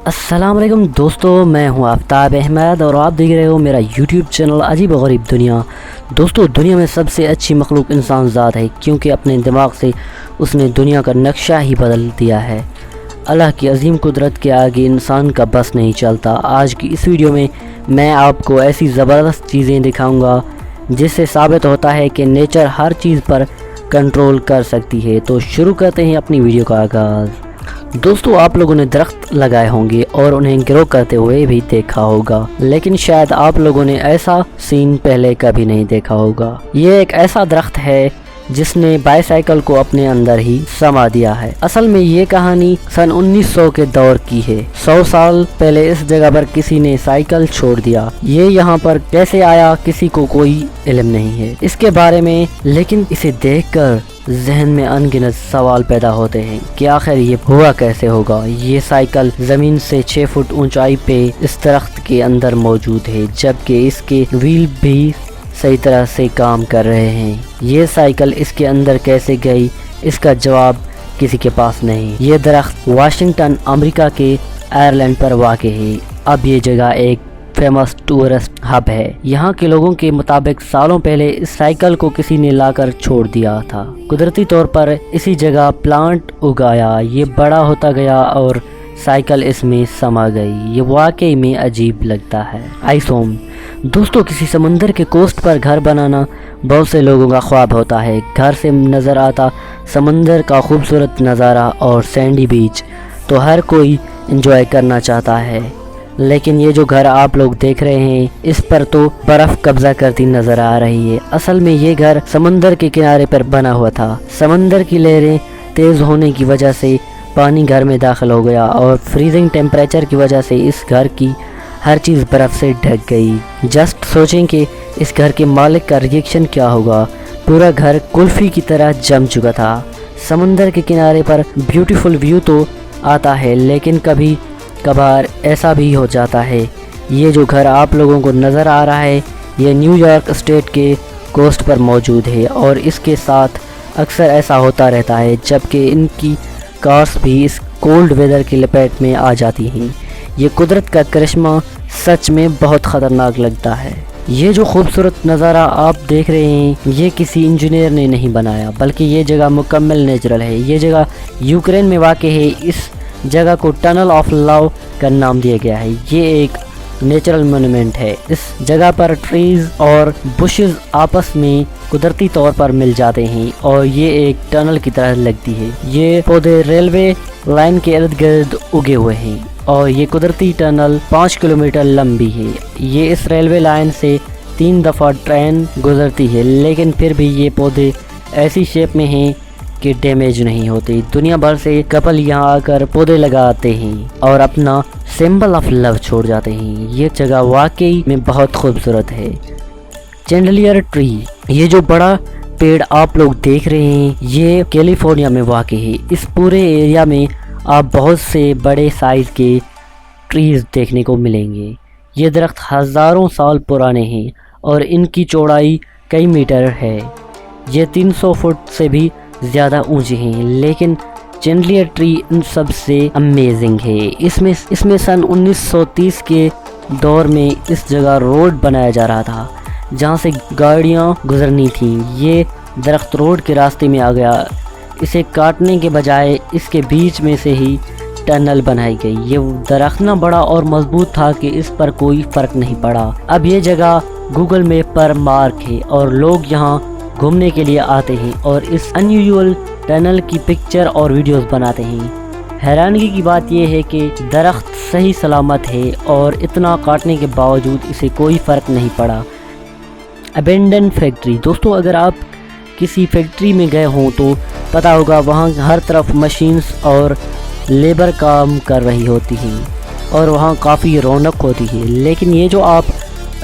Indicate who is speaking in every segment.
Speaker 1: السلام علیکم دوستو، میں ہوں آفتاب احمد اور آپ دیکھ رہے ہو میرا یوٹیوب چینل عجیب و غریب دنیا۔ دوستو، دنیا میں سب سے اچھی مخلوق انسان ذات ہے، کیونکہ اپنے دماغ سے اس نے دنیا کا نقشہ ہی بدل دیا ہے۔ اللہ کی عظیم قدرت کے آگے انسان کا بس نہیں چلتا۔ آج کی اس ویڈیو میں آپ کو ایسی زبردست چیزیں دکھاؤں گا جس سے ثابت ہوتا ہے کہ نیچر ہر چیز پر کنٹرول کر سکتی ہے۔ تو شروع کرتے ہیں اپنی ویڈیو کا آغاز۔ دوستو، آپ لوگوں نے درخت لگائے ہوں گے اور انہیں گرو کرتے ہوئے بھی دیکھا ہوگا، لیکن شاید آپ لوگوں نے ایسا سین پہلے کبھی نہیں دیکھا ہوگا۔ یہ ایک ایسا درخت ہے جس نے بائی سائیکل کو اپنے اندر ہی سما دیا ہے۔ اصل میں یہ کہانی سن 1900 کے دور کی ہے۔ 100 سال پہلے اس جگہ پر کسی نے سائیکل چھوڑ دیا۔ یہ یہاں پر کیسے آیا کسی کو کوئی علم نہیں ہے اس کے بارے میں، لیکن اسے دیکھ کر ذہن میں ان گنت سوال پیدا ہوتے ہیں کہ آخر یہ ہوا کیسے ہوگا۔ یہ سائیکل زمین سے 6 فٹ اونچائی پہ اس درخت کے اندر موجود ہے، جبکہ اس کے ویل بھی صحیح طرح سے کام کر رہے ہیں۔ یہ سائیکل اس کے اندر کیسے گئی، اس کا جواب کسی کے پاس نہیں۔ یہ درخت واشنگٹن، امریکہ کے آئرلینڈ پر واقع ہے۔ اب یہ جگہ ایک فیمس ٹورسٹ ہب ہے۔ یہاں کے لوگوں کے مطابق سالوں پہلے اس سائیکل کو کسی نے لا کر چھوڑ دیا تھا۔ قدرتی طور پر اسی جگہ پلانٹ اگایا، یہ بڑا ہوتا گیا اور سائیکل اس میں سما گئی۔ یہ واقعی میں عجیب لگتا ہے۔ Ice home. دوستو، کسی سمندر کے کوسٹ پر گھر بنانا بہت سے لوگوں کا خواب ہوتا ہے۔ گھر سے نظر آتا سمندر کا خوبصورت نظارہ اور سینڈی بیچ تو ہر کوئی انجوائے کرنا چاہتا ہے، لیکن یہ جو گھر آپ لوگ دیکھ رہے ہیں اس پر تو برف قبضہ کرتی نظر آ رہی ہے۔ اصل میں یہ گھر سمندر کے کنارے پر بنا ہوا تھا۔ سمندر کی لہریں تیز ہونے کی وجہ سے پانی گھر میں داخل ہو گیا اور فریزنگ ٹیمپریچر کی وجہ سے اس گھر کی ہر چیز برف سے ڈھک گئی۔ جسٹ سوچیں کہ اس گھر کے مالک کا ریئیکشن کیا ہوگا۔ پورا گھر کلفی کی طرح جم چکا تھا۔ سمندر کے کنارے پر بیوٹیفل ویو تو آتا ہے، لیکن کبھی کبھار ایسا بھی ہو جاتا ہے۔ یہ جو گھر آپ لوگوں کو نظر آ رہا ہے یہ نیو یارک اسٹیٹ کے کوسٹ پر موجود ہے، اور اس کے ساتھ اکثر ایسا ہوتا رہتا ہے، جبکہ ان کی کارس بھی اس کولڈ ویدر کی لپیٹ میں آ جاتی ہیں۔ یہ قدرت کا کرشمہ سچ میں بہت خطرناک لگتا ہے۔ یہ جو خوبصورت نظارہ آپ دیکھ رہے ہیں یہ کسی انجینئر نے نہیں بنایا، بلکہ یہ جگہ مکمل نیچرل ہے۔ یہ جگہ یوکرین میں واقع ہے۔ اس جگہ کو ٹنل آف لو کا نام دیا گیا ہے۔ یہ ایک نیچرل مونومنٹ ہے۔ اس جگہ پر ٹریز اور بشز آپس میں قدرتی طور پر مل جاتے ہیں اور یہ ایک ٹنل کی طرح لگتی ہے۔ یہ پودے ریلوے لائن کے ارد گرد اگے ہوئے ہیں اور یہ قدرتی ٹنل 5 کلومیٹر لمبی ہے۔ یہ اس ریلوے لائن سے 3 دفعہ ٹرین گزرتی ہے، لیکن پھر بھی یہ پودے ایسی شیپ میں ہیں کہ ڈیمیج نہیں ہوتے۔ دنیا بھر سے کپل یہاں آ کر پودے لگاتے ہیں اور اپنا سمبل آف لو چھوڑ جاتے ہیں۔ یہ جگہ واقعی میں بہت خوبصورت ہے۔ چینڈلیئر ٹری۔ یہ جو بڑا پیڑ آپ لوگ دیکھ رہے ہیں یہ کیلیفورنیا میں واقع ہے۔ اس پورے ایریا میں آپ بہت سے بڑے سائز کے ٹریز دیکھنے کو ملیں گے۔ یہ درخت ہزاروں سال پرانے ہیں اور ان کی چوڑائی کئی میٹر ہے۔ یہ 300 فٹ سے بھی زیادہ اونچے ہیں، لیکن چینڈلیئر ٹری ان سب سے امیزنگ ہے۔ اس میں سن 1930 کے دور میں اس جگہ روڈ بنایا جا رہا تھا جہاں سے گاڑیاں گزرنی تھیں۔ یہ درخت روڈ کے راستے میں آ گیا۔ اسے کاٹنے کے بجائے اس کے بیچ میں سے ہی ٹنل بنائی گئی۔ یہ درخت نہ بڑا اور مضبوط تھا کہ اس پر کوئی فرق نہیں پڑا۔ اب یہ جگہ گوگل میپ پر مارک ہے اور لوگ یہاں گھومنے کے لیے آتے ہیں اور اس انیوژول ٹنل کی پکچر اور ویڈیوز بناتے ہیں۔ حیرانگی کی بات یہ ہے کہ درخت صحیح سلامت ہے اور اتنا کاٹنے کے باوجود اسے کوئی فرق نہیں پڑا۔ Abandon factory. دوستو، اگر آپ کسی فیکٹری میں گئے ہوں تو پتہ ہوگا وہاں ہر طرف مشینز اور لیبر کام کر رہی ہوتی ہیں اور وہاں کافی رونق ہوتی ہے، لیکن یہ جو آپ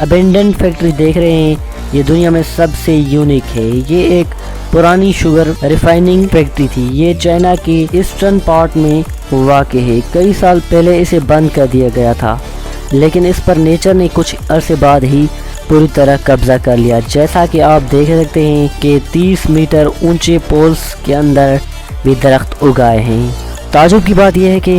Speaker 1: ابینڈن فیکٹری دیکھ رہے ہیں یہ دنیا میں سب سے یونیک ہے۔ یہ ایک پرانی شوگر ریفائننگ فیکٹری تھی۔ یہ چائنا کے ایسٹرن پارٹ میں واقع ہے۔ کئی سال پہلے اسے بند کر دیا گیا تھا، لیکن اس پر نیچر نے کچھ عرصے بعد ہی پوری طرح قبضہ کر لیا۔ جیسا کہ آپ دیکھ سکتے ہیں کہ 30 میٹر اونچے پولز کے اندر بھی درخت اگائے ہیں۔ تعجب کی بات یہ ہے کہ